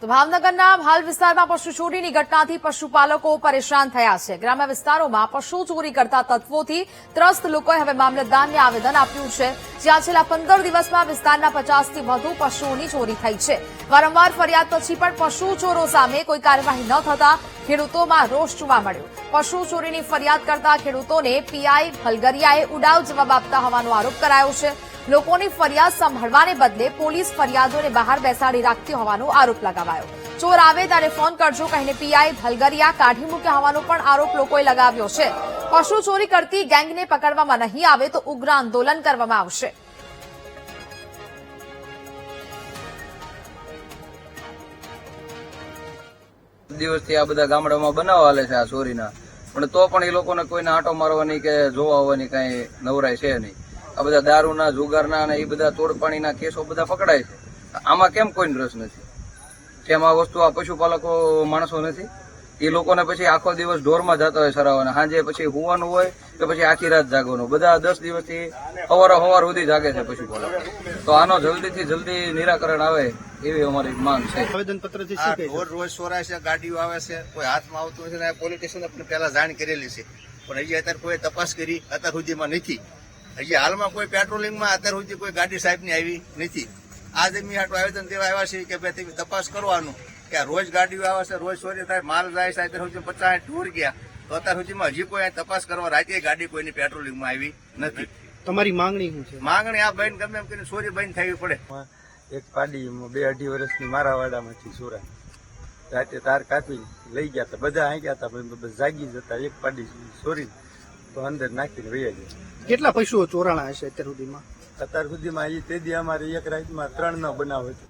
તો ભાવનગરના હાલ વિસ્તારમાં પશુ ચોરીની ઘટનાથી પશુપાલકો પરેશાન થયા છે। ગ્રામ્ય વિસ્તારોમાં પશુ ચોરી કરતા તત્વોથી ત્રસ્ત લોકોએ હવે મામલતદારને આવેદન આપ્યું છે, જ્યાં છેલ્લા 15 દિવસમાં વિસ્તારના 50થી વધુ પશુઓની ચોરી થઈ છે। વારંવાર ફરિયાદ પછી પણ પશુ ચોરો સામે કોઈ કાર્યવાહી ન થતા ખેડૂતોમાં રોષ જોવા મળ્યો। પશુ ચોરીની ફરિયાદ કરતા ખેડૂતોને પીઆઈ ભલગરિયાએ ઉડાવ જવાબ આપતા હોવાનો આરોપ કરાયો છે। લોકોની ફરિયાદ સંભાળવાને બદલે પોલીસ ફરિયાદોને બહાર બેસાડી રાખતી હોવાનો આરોપ લગાવાયો। ચોર આવે ત્યારે ફોન કરજો કહીને પીઆઈ ભલગરિયા કાઢી મૂક્યા હોવાનો પણ આરોપ લોકોએ લગાવ્યો છે। પશુ ચોરી કરતી ગેંગને પકડવામાં નહીં આવે તો ઉગ્ર આંદોલન કરવામાં આવશે। દિવસથી આ બધા ગામડામાં બનાવ હાલે છે આ ચોરીના, પણ તો પણ એ લોકોને કોઈને આંટો મારવાની કે જોવા આવવાની કઈ નવરાય છે નહીં। આ બધા દારૂના, જુગારના અને એ બધા તોડપાણીના કેસો બધા પકડાય છે। આમાં કેમ કોઈને રસ નથી? કેમ આ વસ્તુ આ પશુપાલકો માણસો નથી? એ લોકોને પછી આખો દિવસ ઢોરમાં જતા હોય સરાવવાના, સાંજે પછી હુવાનું હોય કે પછી આખી રાત જાગવાનું। બધા 10 દિવસથી સવાર સુધી જાગે છે પશુપાલકો। તો આનો જલ્દીથી જલ્દી નિરાકરણ આવે એવી અમારી માંગ છે। આવેદનપત્ર રોજ ચોરાય છે, ગાડીઓ આવે છે, કોઈ હાથમાં આવતું નથી। પોલીસ સ્ટેશન આપણે પહેલા જાણ કરેલી છે, પણ હજી અત્યારે કોઈ તપાસ કરી અત્યાર સુધીમાં નથી। હજી હાલમાં કોઈ પેટ્રોલિંગમાં અત્યાર સુધી કોઈ ગાડી સાહેબની આવી નથી। આજે મેં આટલું આવેદન દેવા આવ્યા છે કે ભાઈ તમે તપાસ કરવાનું કે આ રોજ ગાડીઓ આવે છે, રોજ ચોરી થાય, માલ જાય છે। અત્યાર સુધી 50 ઢોર ગયા, તો અત્યાર સુધીમાં હજી કોઈ તપાસ કરવા રાતે ગાડી કોઈની પેટ્રોલિંગમાં આવી નથી। તમારી માંગણી શું છે? માંગણી આ બંધ ગમે એમ કરીને ચોરી બંધ થવી પડે। એક પાડી 2-2.5 વર્ષની મારાવાડામાંથી ચોરા રાતે તાર કાપી લઈ ગયા હતા, બધા અહીં ગયા હતા, જાગી જતા એક પાડી ચોરી તો અંદર નાખીને વહી ગયા। કેટલા પશુઓ ચોરાણા હશે અત્યાર સુધીમાં? અત્યાર સુધીમાં એ તેદી અમારે એક રાતમાં 3નો બનાવ હતો।